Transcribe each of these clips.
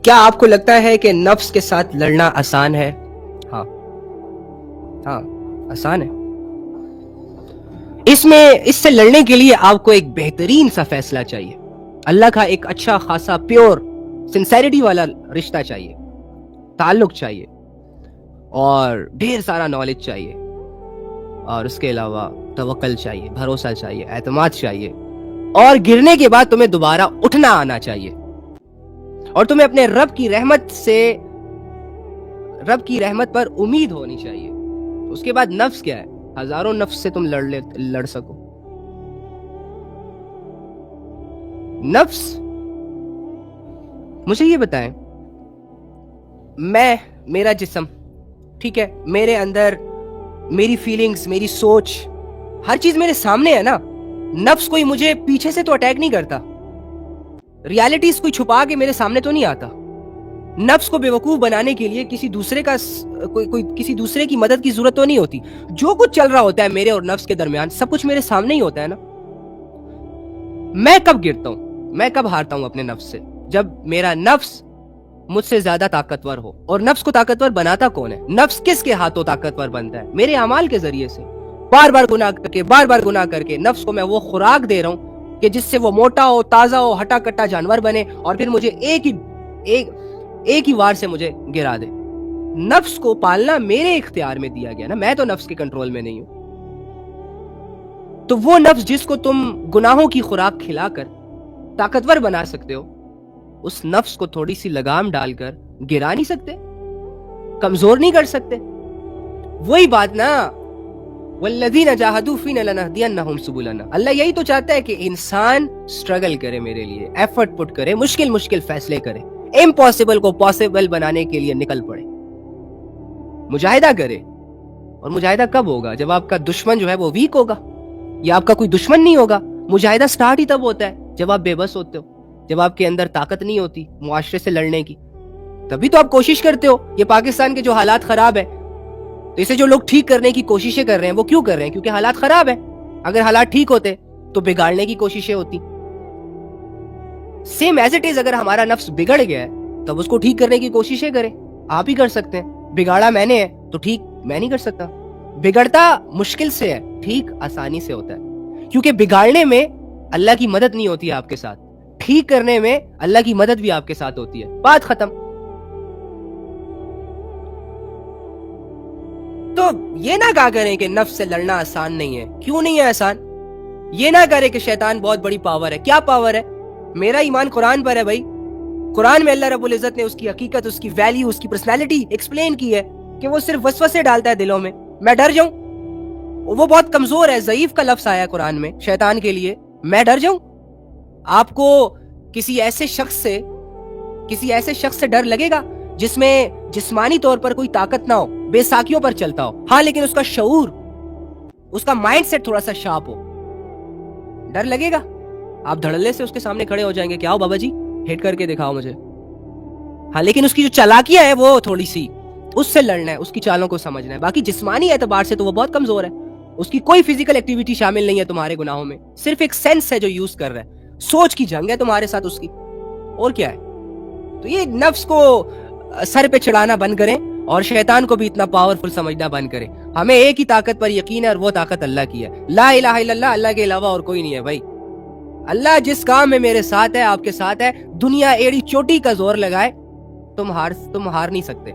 کیا آپ کو لگتا ہے کہ نفس کے ساتھ لڑنا آسان ہے؟ ہاں آسان ہے. اس سے لڑنے کے لیے آپ کو ایک بہترین سا فیصلہ چاہیے. اللہ کا ایک اچھا خاصا پیور سنسیریٹی والا رشتہ چاہیے، تعلق چاہیے، اور ڈھیر سارا نالج چاہیے، اور اس کے علاوہ توکل چاہیے، بھروسہ چاہیے، اعتماد چاہیے، اور گرنے کے بعد تمہیں دوبارہ اٹھنا آنا چاہیے، اور تمہیں اپنے رب کی رحمت پر امید ہونی چاہیے. اس کے بعد نفس کیا ہے؟ ہزاروں نفس سے تم لڑ سکو. نفس، مجھے یہ بتائیں، میرا جسم ٹھیک ہے، میرے اندر میری فیلنگز، میری سوچ، ہر چیز میرے سامنے ہے نا. نفس کوئی مجھے پیچھے سے تو اٹیک نہیں کرتا، ریالٹیز کوئی چھپا کے میرے سامنے تو نہیں آتا. نفس کو بیوقوف بنانے کے لیے کسی دوسرے کی مدد کی ضرورت تو نہیں ہوتی. جو کچھ چل رہا ہوتا ہے میرے اور نفس کے درمیان، سب کچھ میرے سامنے ہی ہوتا ہے نا. میں کب گرتا ہوں، میں کب ہارتا ہوں اپنے نفس سے؟ جب میرا نفس مجھ سے زیادہ طاقتور ہو. اور نفس کو طاقتور بناتا کون ہے؟ نفس کس کے ہاتھوں طاقتور بنتا ہے؟ میرے اعمال کے ذریعے سے. بار بار گناہ کر کے نفس کو میں وہ خوراک دے رہا ہوں کہ جس سے وہ موٹا ہو، تازہ ہو، ہٹا کٹا جانور بنے، اور پھر مجھے ایک ہی وار سے مجھے گرا دے. نفس کو پالنا میرے اختیار میں دیا گیا نا، میں تو نفس کے کنٹرول میں نہیں ہوں. تو وہ نفس جس کو تم گناہوں کی خوراک کھلا کر طاقتور بنا سکتے ہو، اس نفس کو تھوڑی سی لگام ڈال کر گرا نہیں سکتے، کمزور نہیں کر سکتے. وہی بات نا، والذین جاہدوا فینا لنہدینہم سبلنا. اللہ یہی تو چاہتا ہے کہ انسان سٹرگل کرے میرے لیے، ایفرٹ پٹ کرے، مشکل فیصلے کرے، امپاسبل کو پاسبل بنانے کے لیے نکل پڑے، مجاہدہ کرے. اور مجاہدہ کب ہوگا؟ جب آپ کا دشمن جو ہے وہ ویک ہوگا، یا آپ کا کوئی دشمن نہیں ہوگا. مجاہدہ سٹارٹ ہی تب ہوتا ہے جب آپ بے بس ہوتے ہو، جب آپ کے اندر طاقت نہیں ہوتی معاشرے سے لڑنے کی. تبھی تو آپ کوشش کرتے ہو. یہ پاکستان کے جو حالات خراب ہے، تو اسے جو لوگ ٹھیک کرنے کی کوششیں کر رہے ہیں، وہ کیوں کر رہے ہیں؟ کیونکہ حالات خراب ہیں. اگر حالات ٹھیک ہوتے تو بگاڑنے کی کوششیں ہوتی. سیم ایز اٹ از، اگر ہمارا نفس بگڑ گیا ہے تب اس کو ٹھیک کرنے کی کوششیں کریں. آپ ہی کر سکتے ہیں. بگاڑا میں نے ہے تو ٹھیک میں نہیں کر سکتا. بگڑتا مشکل سے ہے، ٹھیک آسانی سے ہوتا ہے. کیونکہ بگاڑنے میں اللہ کی مدد نہیں ہوتی ہے آپ کے ساتھ، ٹھیک کرنے میں اللہ کی مدد بھی آپ کے ساتھ ہوتی ہے. بات ختم. تو یہ نہ کہا کریں کہ نفس سے لڑنا آسان نہیں ہے. کیوں نہیں ہے آسان؟ یہ نہ کریں کہ شیطان بہت بڑی پاور ہے. کیا پاور ہے؟ میرا ایمان قرآن پر ہے بھائی. قرآن میں اللہ رب العزت نے اس کی حقیقت، اس کی ویلیو، اس کی پرسنالٹی ایکسپلین کی ہے کہ وہ صرف وسوسے ڈالتا ہے دلوں میں. میں ڈر جاؤں؟ وہ بہت کمزور ہے، ضعیف کا لفظ آیا قرآن میں شیطان کے لیے. میں ڈر جاؤں؟ آپ کو کسی ایسے شخص سے ڈر لگے گا جس میں جسمانی طور پر کوئی طاقت نہ ہو، بے ساکیوں پر چلتا ہو، ہاں لیکن اس کا شعور، اس کا مائنڈ سیٹ تھوڑا سا شارپ ہو؟ ڈر لگے گا؟ آپ دھڑلے سے اس کے سامنے کھڑے ہو جائیں گے کہ آؤ بابا جی ہٹ کر کے دکھاؤ مجھے. ہاں لیکن اس کی جو چالاکیاں ہے وہ تھوڑی سی، اس سے لڑنا ہے، اس کی چالوں کو سمجھنا ہے. باقی جسمانی اعتبار سے تو وہ بہت کمزور ہے. اس کی کوئی فزیکل ایکٹیویٹی شامل نہیں ہے تمہارے گناہوں میں، صرف ایک سینس ہے جو یوز کر رہا ہے. سوچ کی جنگ ہے تمہارے ساتھ اس کی، اور کیا ہے. تو یہ نفس کو سر پہ چڑھانا بند کریں، اور شیطان کو بھی اتنا پاورفل سمجھنا بند کریں. ہمیں ایک ہی طاقت پر یقین ہے، اور وہ طاقت اللہ کی ہے. لا الہ الا اللہ، اللہ کے علاوہ اور کوئی نہیں ہے بھائی. اللہ جس کام میں میرے ساتھ ہے، آپ کے ساتھ ہے، دنیا ایڑی چوٹی کا زور لگائے، تم ہار نہیں سکتے.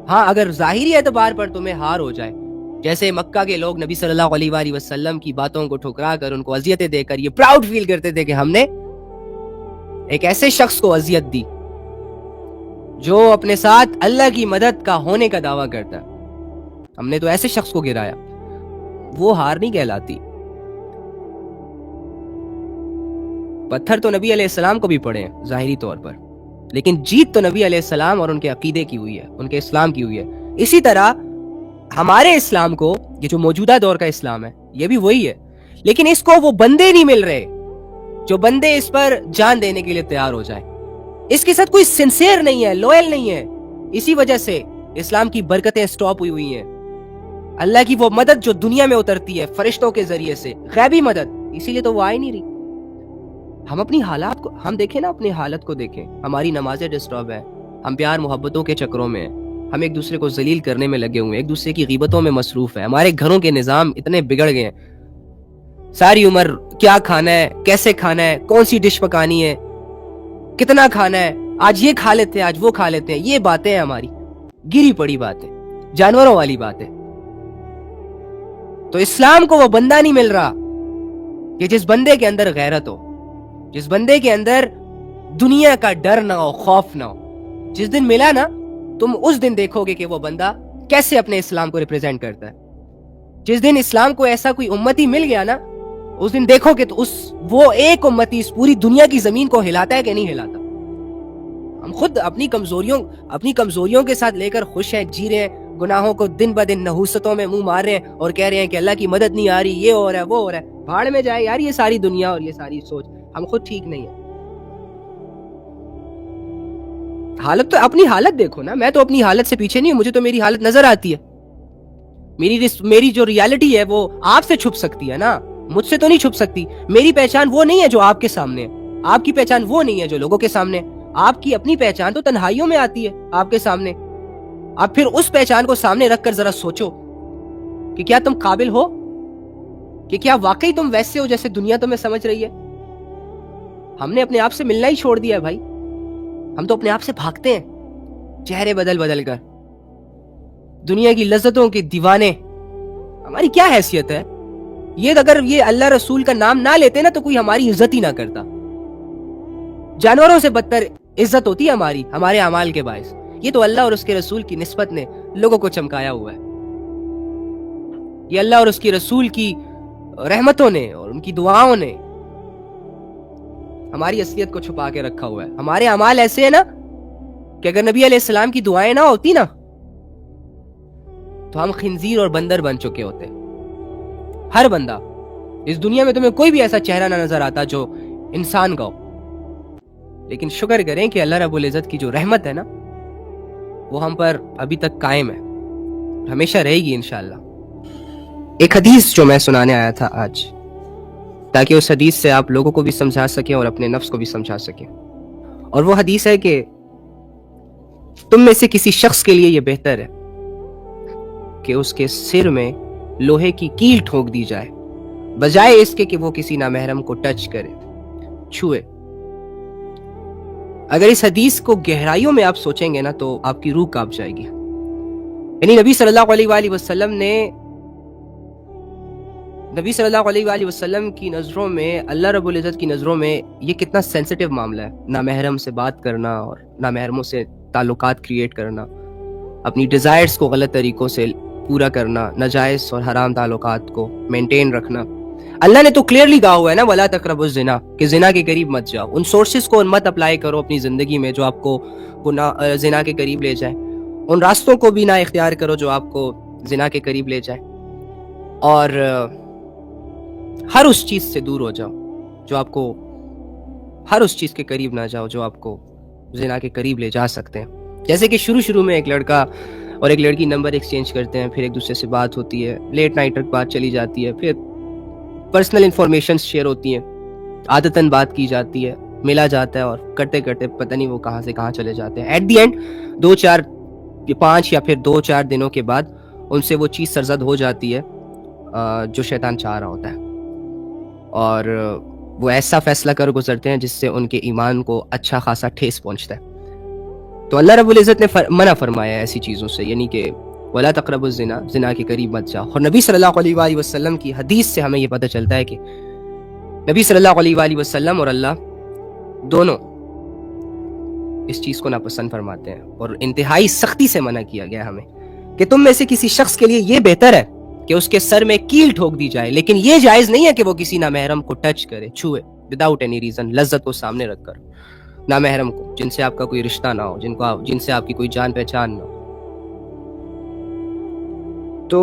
ہاں اگر ظاہری اعتبار پر تمہیں ہار ہو جائے، جیسے مکہ کے لوگ نبی صلی اللہ علیہ وآلہ وسلم کی باتوں کو ٹھکرا کر، ان کو اذیتیں دے کر یہ پراؤڈ فیل کرتے تھے کہ ہم نے ایک ایسے شخص کو اذیت دی جو اپنے ساتھ اللہ کی مدد کا ہونے کا دعویٰ کرتا ہے. ہم نے تو ایسے شخص کو گرایا. وہ ہار نہیں کہلاتی. پتھر تو نبی علیہ السلام کو بھی پڑے ہیں ظاہری طور پر، لیکن جیت تو نبی علیہ السلام اور ان کے عقیدے کی ہوئی ہے، ان کے اسلام کی ہوئی ہے. اسی طرح ہمارے اسلام کو، یہ جو موجودہ دور کا اسلام ہے، یہ بھی وہی ہے، لیکن اس کو وہ بندے نہیں مل رہے جو بندے اس پر جان دینے کے لیے تیار ہو جائیں. اس کے ساتھ کوئی سنسیئر نہیں ہے، لوئل نہیں ہے. اسی وجہ سے اسلام کی برکتیں سٹاپ ہوئی ہیں. اللہ کی وہ مدد جو دنیا میں اترتی ہے فرشتوں کے ذریعے سے، غیبی مدد، اسی لیے تو وہ آ ہی نہیں رہی. ہم اپنی حالات کو، ہم دیکھیں نا، اپنی حالت کو دیکھیں. ہماری نمازیں ڈسٹرب ہیں، ہم پیار محبتوں کے چکروں میں ہیں، ہم ایک دوسرے کو ذلیل کرنے میں لگے ہوئے ہیں، ایک دوسرے کی غیبتوں میں مصروف ہیں، ہمارے گھروں کے نظام اتنے بگڑ گئے ہیں، ساری عمر کیا کھانا ہے، کیسے کھانا ہے، کون سی ڈش پکانی ہے، کتنا کھانا ہے، آج یہ کھا لیتے ہیں، آج وہ کھا لیتے ہیں، یہ باتیں ہیں ہماری گری پڑی باتیں، جانوروں والی باتیں. تو اسلام کو وہ بندہ نہیں مل رہا کہ جس بندے کے اندر غیرت ہو، جس بندے کے اندر دنیا کا ڈر نہ ہو، خوف نہ ہو. جس دن ملا نا، تم اس دن دیکھو گے کہ وہ بندہ کیسے اپنے اسلام کو ریپرزینٹ کرتا ہے. جس دن اسلام کو ایسا کوئی امتی مل گیا نا، اس دن دیکھو کہ وہ ایک امتی اس پوری دنیا کی زمین کو ہلاتا ہے کہ نہیں ہلاتا. ہم خود اپنی کمزوریوں کے ساتھ لے کر خوش ہیں، جی رہے ہیں، گناہوں کو دن بہ دن نحوستوں میں منہ مار رہے ہیں اور کہہ رہے ہیں کہ اللہ کی مدد نہیں آ رہی، یہ ہو رہا ہے، وہ ہو رہا ہے. بھاڑ میں جائے یار یہ ساری دنیا اور یہ ساری سوچ. ہم خود ٹھیک نہیں ہیں. حالت تو اپنی حالت دیکھو نا. میں تو اپنی حالت سے پیچھے نہیں ہوں، مجھے تو میری حالت نظر آتی ہے. میری جو ریالٹی ہے وہ آپ سے چھپ سکتی ہے نا، مجھ سے تو نہیں چھپ سکتی. میری پہچان وہ نہیں ہے جو آپ کے سامنے ہے، آپ کی پہچان وہ نہیں ہے جو لوگوں کے سامنے ہے. آپ کی اپنی پہچان تو تنہائیوں میں آتی ہے آپ کے سامنے. آپ پھر اس پہچان کو سامنے رکھ کر ذرا سوچو کہ کیا تم قابل ہو، کہ کیا واقعی تم ویسے ہو جیسے دنیا تمہیں سمجھ رہی ہے. ہم نے اپنے آپ سے ملنا ہی چھوڑ دیا ہے بھائی. ہم تو اپنے آپ سے بھاگتے ہیں چہرے بدل بدل کر. دنیا کی لذتوں کے دیوانے. ہماری کیا حیثیت ہے؟ اگر یہ اللہ رسول کا نام نہ لیتے نا تو کوئی ہماری عزت ہی نہ کرتا. جانوروں سے بدتر عزت ہوتی ہے ہمارے اعمال کے باعث. یہ تو اللہ اور اس کے رسول کی نسبت نے لوگوں کو چمکایا ہوا ہے. یہ اللہ اور اس کے رسول کی رحمتوں نے اور ان کی دعاؤں نے ہماری اصلیت کو چھپا کے رکھا ہوا ہے. ہمارے اعمال ایسے ہیں نا کہ اگر نبی علیہ السلام کی دعائیں نہ ہوتی نا تو ہم خنزیر اور بندر بن چکے ہوتے. ہر بندہ اس دنیا میں تمہیں کوئی بھی ایسا چہرہ نہ نظر آتا جو انسان کا ہو. لیکن شکر کریں کہ اللہ رب العزت کی جو رحمت ہے نا وہ ہم پر ابھی تک قائم ہے، ہمیشہ رہے گی انشاءاللہ. ایک حدیث جو میں سنانے آیا تھا آج، تاکہ اس حدیث سے آپ لوگوں کو بھی سمجھا سکیں اور اپنے نفس کو بھی سمجھا سکیں. اور وہ حدیث ہے کہ تم میں سے کسی شخص کے لیے یہ بہتر ہے کہ اس کے سر میں لوہے کی کیل ٹھونک دی جائے بجائے اس کے کہ وہ کسی نامحرم کو ٹچ کرے، چھوئے. اگر اس حدیث کو گہرائیوں میں آپ سوچیں گے نا تو آپ کی روح کانپ جائے گی. یعنی نبی صلی اللہ علیہ وآلہ وسلم کی نظروں میں، اللہ رب العزت کی نظروں میں یہ کتنا سینسٹیو معاملہ ہے. نامحرم سے بات کرنا اور نامحرموں سے تعلقات کریٹ کرنا، اپنی ڈیزائرز کو غلط طریقوں سے پورا کرنا، ناجائز اور حرام تعلقات کو مینٹین رکھنا. اللہ نے تو کلیئرلی کہا ہوا ہے نا وَلَا تَقْرَبُوا الزِّنَا، کہ زنا کے قریب مت جاؤ. ان سورسز کو مت اپلائی کرو اپنی زندگی میں جو آپ کو زنا کے قریب لے جائیں. ان راستوں کو بھی نہ اختیار کرو جو آپ کو زنا کے قریب لے جائیں. اور ہر اس چیز سے دور ہو جاؤ جو آپ کو، ہر اس چیز کے قریب نہ جاؤ جو آپ کو زنا کے قریب لے جا سکتے ہیں. جیسے کہ شروع میں ایک لڑکا اور ایک لڑکی نمبر ایکسچینج کرتے ہیں، پھر ایک دوسرے سے بات ہوتی ہے، لیٹ نائٹ تک بات چلی جاتی ہے، پھر پرسنل انفارمیشن شیئر ہوتی ہیں، عادتاً بات کی جاتی ہے، ملا جاتا ہے، اور کرتے کرتے پتہ نہیں وہ کہاں سے کہاں چلے جاتے ہیں. ایٹ دی اینڈ 5 یا پھر 2-4 دنوں کے بعد ان سے وہ چیز سرزد ہو جاتی ہے جو شیطان چاہ رہا ہوتا ہے، اور وہ ایسا فیصلہ کر گزرتے ہیں جس سے ان کے ایمان کو اچھا خاصا ٹھیس پہنچتا ہے. تو اللہ رب العزت نے منع فرمایا ہے ایسی چیزوں سے، یعنی کہ وَلَا تَقْرَبُوا الزِّنَا، زنا کے قریب مت جاؤ. اور نبی صلی اللہ علیہ وآلہ وسلم کی حدیث سے ہمیں یہ پتہ چلتا ہے کہ نبی صلی اللہ علیہ وآلہ وسلم اور اللہ دونوں اس چیز کو ناپسند فرماتے ہیں، اور انتہائی سختی سے منع کیا گیا ہمیں کہ تم میں سے کسی شخص کے لیے یہ بہتر ہے کہ اس کے سر میں کیل ٹھوک دی جائے، لیکن یہ جائز نہیں ہے کہ وہ کسی نامحرم کو ٹچ کرے، چھوئے، وداؤٹ اینی ریزن، لذت کو سامنے رکھ کر. نامحرم کو، جن سے آپ کا کوئی رشتہ نہ ہو، جن سے آپ کی کوئی جان پہچان نہ ہو. تو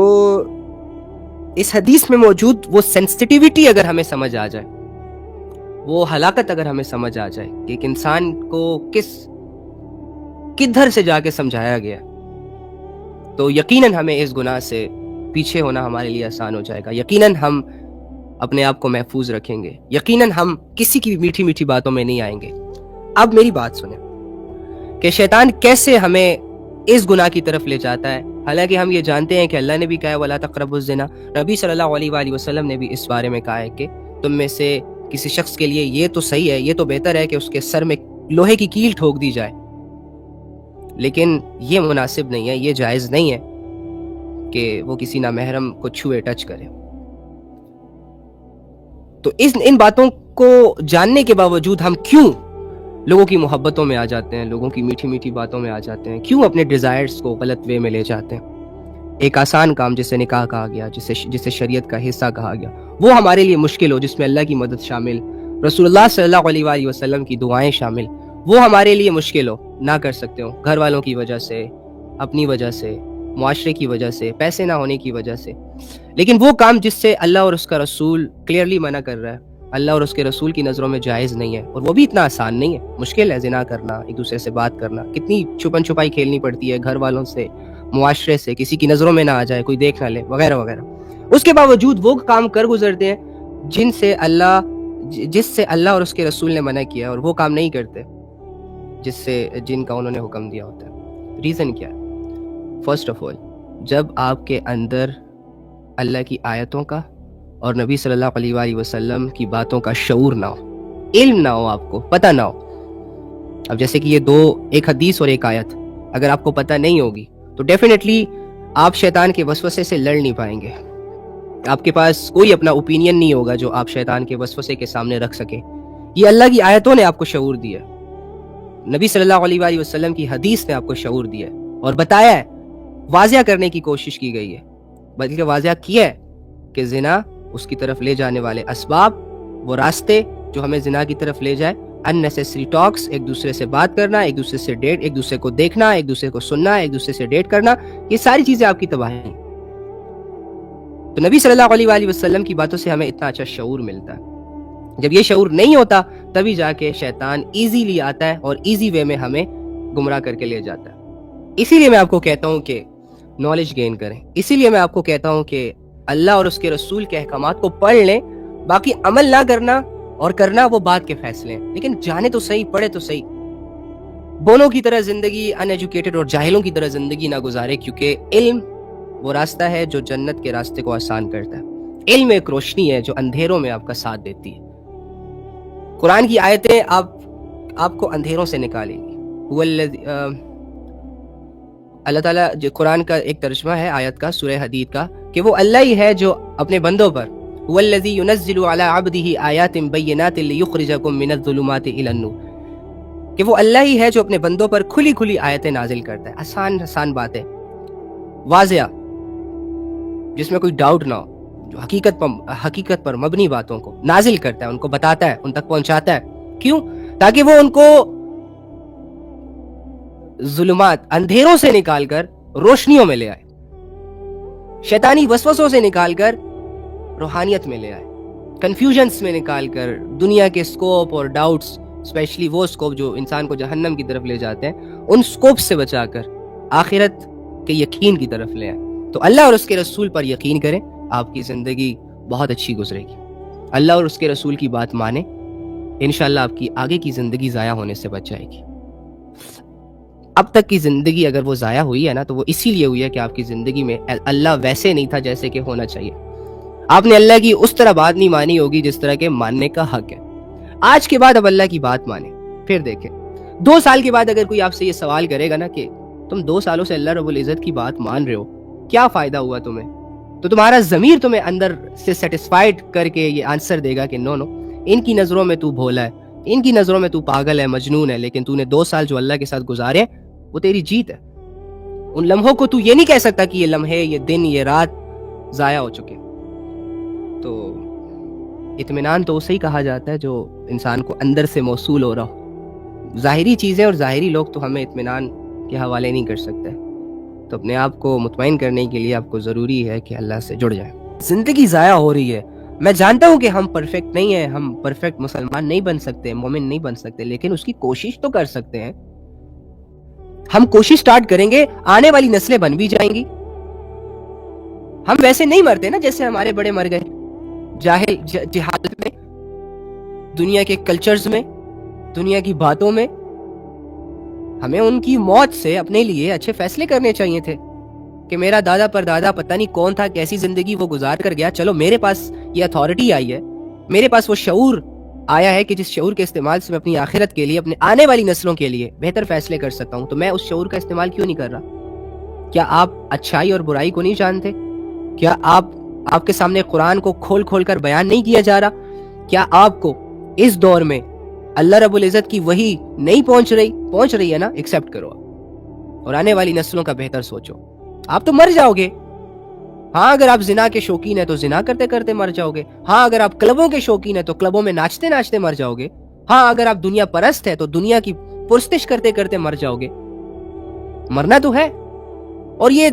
اس حدیث میں موجود وہ سینسٹیوٹی اگر ہمیں سمجھ آ جائے، وہ ہلاکت اگر ہمیں سمجھ آ جائے کہ ایک انسان کو کدھر سے جا کے سمجھایا گیا، تو یقیناً ہمیں اس گناہ سے پیچھے ہونا ہمارے لیے آسان ہو جائے گا. یقیناً ہم اپنے آپ کو محفوظ رکھیں گے. یقیناً ہم کسی کی میٹھی میٹھی باتوں میں نہیں آئیں گے. اب میری بات سنیں کہ شیطان کیسے ہمیں اس گناہ کی طرف لے جاتا ہے، حالانکہ ہم یہ جانتے ہیں کہ اللہ نے بھی کہا ہے وَلَا تَقْرَبُوا الزِّنَا، نبی صلی اللہ علیہ وآلہ وسلم نے بھی اس بارے میں کہا ہے کہ تم میں سے کسی شخص کے لیے یہ تو صحیح ہے، یہ تو بہتر ہے کہ اس کے سر میں لوہے کی کیل ٹھوک دی جائے، لیکن یہ مناسب نہیں ہے، یہ جائز نہیں ہے کہ وہ کسی نامحرم کو چھوئے، ٹچ کرے۔ تو ان باتوں کو جاننے کے باوجود ہم کیوں لوگوں کی محبتوں میں آ جاتے ہیں، لوگوں کی میٹھی میٹھی باتوں میں آ جاتے ہیں، کیوں اپنے ڈیزائرز کو غلط وے میں لے جاتے ہیں؟ ایک آسان کام جسے نکاح کہا گیا، جسے شریعت کا حصہ کہا گیا، وہ ہمارے لیے مشکل ہو، جس میں اللہ کی مدد شامل، رسول اللہ صلی اللہ علیہ وآلہ وسلم کی دعائیں شامل، وہ ہمارے لیے مشکل ہو، نہ کر سکتے ہو، گھر والوں کی وجہ سے، اپنی وجہ سے، معاشرے کی وجہ سے، پیسے نہ ہونے کی وجہ سے۔ لیکن وہ کام جس سے اللہ اور اس کا رسول کلیئرلی منع کر رہا ہے، اللہ اور اس کے رسول کی نظروں میں جائز نہیں ہے، اور وہ بھی اتنا آسان نہیں ہے، مشکل ہے، زنا کرنا، ایک دوسرے سے بات کرنا، کتنی چھپن چھپائی کھیلنی پڑتی ہے گھر والوں سے، معاشرے سے، کسی کی نظروں میں نہ آ جائے، کوئی دیکھ نہ لے، وغیرہ وغیرہ۔ اس کے باوجود وہ کام کر گزرتے ہیں جس سے اللہ اور اس کے رسول نے منع کیا، اور وہ کام نہیں کرتے جن کا انہوں نے حکم دیا ہوتا ہے۔ ریزن کیا ہے؟ فرسٹ آف آل، جب آپ کے اندر اللہ کی آیتوں کا اور نبی صلی اللہ علیہ وآلہ وسلم کی باتوں کا شعور نہ ہو، علم نہ ہو، آپ کو پتہ نہ ہو۔ اب جیسے کہ یہ ایک حدیث اور ایک آیت اگر آپ کو پتہ نہیں ہوگی تو ڈیفینیٹلی آپ شیطان کے وسوسے سے لڑ نہیں پائیں گے، آپ کے پاس کوئی اپنا اوپینین نہیں ہوگا جو آپ شیطان کے وسوسے کے سامنے رکھ سکیں۔ یہ اللہ کی آیتوں نے آپ کو شعور دیا، نبی صلی اللہ علیہ وآلہ وسلم کی حدیث نے آپ کو شعور دیا اور بتایا ہے، واضح کرنے کی کوشش کی گئی ہے، بلکہ واضح کیا ہے کہ زنا، اس کی طرف لے جانے والے اسباب، وہ راستے جو ہمیں زنا کی طرف لے جائے، unnecessary talks، ایک دوسرے سے بات کرنا، ایک دوسرے سے ڈیٹ، ایک دوسرے کو دیکھنا، ایک دوسرے کو سننا، ایک دوسرے سے ڈیٹ کرنا، یہ ساری چیزیں آپ کی تباہی ہیں۔ تو نبی صلی اللہ علیہ وآلہ وسلم کی باتوں سے ہمیں اتنا اچھا شعور ملتا ہے۔ جب یہ شعور نہیں ہوتا تبھی جا کے شیطان ایزیلی آتا ہے اور ایزی وے میں ہمیں گمراہ کر کے لے جاتا ہے۔ اسی لیے میں آپ کو کہتا ہوں کہ نالج گین کریں، اسی لیے میں آپ کو کہتا ہوں کہ اللہ اور اس کے رسول کے احکامات کو پڑھ لیں، باقی عمل نہ کرنا اور کرنا وہ بات کے فیصلے ہیں، لیکن جانے تو صحیح، پڑھے تو صحیح۔ بونوں کی طرح زندگی، ان ایجوکیٹڈ اور جاہلوں کی طرح زندگی نہ گزارے، کیونکہ علم وہ راستہ ہے جو جنت کے راستے کو آسان کرتا ہے۔ علم ایک روشنی ہے جو اندھیروں میں آپ کا ساتھ دیتی ہے۔ قرآن کی آیتیں آپ کو اندھیروں سے نکالیں گی۔ اللہ تعالیٰ جو قرآن کا ایک ترجمہ ہے آیت کا، سورہ حدید کا، کہ وہ اللہ ہی ہے جو اپنے بندوں پر هو الذی ينزل على عبده آیات بینات لیخرجکم من الظلمات الى النور، کہ وہ اللہ ہی ہے جو اپنے بندوں پر کھلی کھلی آیتیں نازل کرتا ہے، آسان بات ہے، واضح، جس میں کوئی ڈاؤٹ نہ ہو، جو حقیقت پر مبنی باتوں کو نازل کرتا ہے، ان کو بتاتا ہے، ان تک پہنچاتا ہے۔ کیوں؟ تاکہ وہ ان کو ظلمات، اندھیروں سے نکال کر روشنیوں میں لے آئے، شیطانی وسوسوں سے نکال کر روحانیت میں لے آئے، کنفیوژنس میں نکال کر دنیا کے سکوپ اور ڈاؤٹس، اسپیشلی وہ سکوپ جو انسان کو جہنم کی طرف لے جاتے ہیں، ان سکوپ سے بچا کر آخرت کے یقین کی طرف لے آئے۔ تو اللہ اور اس کے رسول پر یقین کریں، آپ کی زندگی بہت اچھی گزرے گی۔ اللہ اور اس کے رسول کی بات مانیں، انشاءاللہ آپ کی آگے کی زندگی ضائع ہونے سے بچ جائے گی۔ اب تک کی زندگی اگر وہ ضائع ہوئی ہے نا تو وہ اسی لیے ہوئی ہے کہ آپ کی زندگی میں اللہ ویسے نہیں تھا جیسے کہ ہونا چاہیے، آپ نے اللہ کی اس طرح بات نہیں مانی ہوگی جس طرح کے ماننے کا حق ہے۔ آج کے بعد اب اللہ کی بات مانیں، پھر دیکھیں 2 سال کے بعد اگر کوئی آپ سے یہ سوال کرے گا نا کہ تم 2 سالوں سے اللہ رب العزت کی بات مان رہے ہو، کیا فائدہ ہوا تمہیں، تو تمہارا ضمیر تمہیں اندر سے سیٹسفائیڈ کر کے یہ آنسر دے گا کہ نو، ان کی نظروں میں تو بھولا ہے، ان کی نظروں میں تو پاگل ہے، مجنون ہے، لیکن تو نے 2 سال جو اللہ کے ساتھ گزارے وہ تیری جیت ہے۔ ان لمحوں کو تو یہ نہیں کہہ سکتا کہ یہ لمحے، یہ دن، یہ رات ضائع ہو چکے۔ تو اطمینان تو اسے ہی کہا جاتا ہے جو انسان کو اندر سے موصول ہو رہا ہو۔ ظاہری چیزیں اور ظاہری لوگ تو ہمیں اطمینان کے حوالے نہیں کر سکتے، تو اپنے آپ کو مطمئن کرنے کے لیے آپ کو ضروری ہے کہ اللہ سے جڑ جائیں۔ زندگی ضائع ہو رہی ہے، میں جانتا ہوں کہ ہم پرفیکٹ نہیں ہیں، ہم پرفیکٹ مسلمان نہیں بن سکتے، مومن نہیں بن سکتے، لیکن اس کی کوشش تو کر سکتے ہیں۔ ہم کوشش سٹارٹ کریں گے، آنے والی نسلیں بن بھی جائیں گی۔ ہم ویسے نہیں مرتے نا جیسے ہمارے بڑے مر گئے، جہالت میں، دنیا کے کلچرز میں، دنیا کی باتوں میں۔ ہمیں ان کی موت سے اپنے لیے اچھے فیصلے کرنے چاہیے تھے کہ میرا دادا پر دادا پتہ نہیں کون تھا، کیسی زندگی وہ گزار کر گیا، چلو میرے پاس یہ اتھارٹی آئی ہے، میرے پاس وہ شعور آیا ہے کہ جس شعور کے استعمال سے میں اپنی آخرت کے لیے، اپنے آنے والی نسلوں کے لیے بہتر فیصلے کر سکتا ہوں، تو میں اس شعور کا استعمال کیوں نہیں کر رہا؟ کیا آپ اچھائی اور برائی کو نہیں جانتے؟ کیا آپ کے سامنے قرآن کو کھول کھول کر بیان نہیں کیا جا رہا؟ کیا آپ کو اس دور میں اللہ رب العزت کی وحی نہیں پہنچ رہی ہے نا؟ ایکسپٹ کرو اور آنے والی نسلوں کا بہتر سوچو. آپ تو مر جاؤ گے. ہاں اگر آپ زنا کے شوقین ہیں تو زنا کرتے کرتے مر جاؤ گے. ہاں اگر آپ کلبوں کے شوقین ہیں تو کلبوں میں ناچتے ناچتے مر جاؤ گے. ہاں اگر آپ دنیا پرست ہے تو دنیا کی پرستش کرتے کرتے مر جاؤ گے. مرنا تو ہے، اور یہ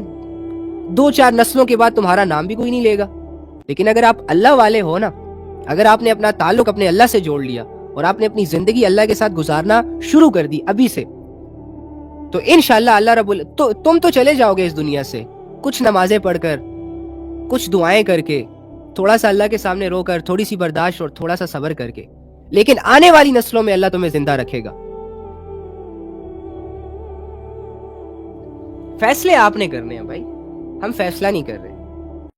2-4 نسلوں کے بعد تمہارا نام بھی کوئی نہیں لے گا. لیکن اگر آپ اللہ والے ہو نا، اگر آپ نے اپنا تعلق اپنے اللہ سے جوڑ لیا اور آپ نے اپنی زندگی اللہ کے ساتھ گزارنا شروع کر دی ابھی سے، تو انشاءاللہ اللہ رب تم تو چلے جاؤ گے اس دنیا سے کچھ نمازیں پڑھ کر، کچھ دعائیں کر کے، تھوڑا سا اللہ کے سامنے رو کر، تھوڑی سی برداشت اور تھوڑا سا صبر کر کے، لیکن آنے والی نسلوں میں اللہ تمہیں زندہ رکھے گا. فیصلے آپ نے کرنے ہیں بھائی، ہم فیصلہ نہیں کر رہے.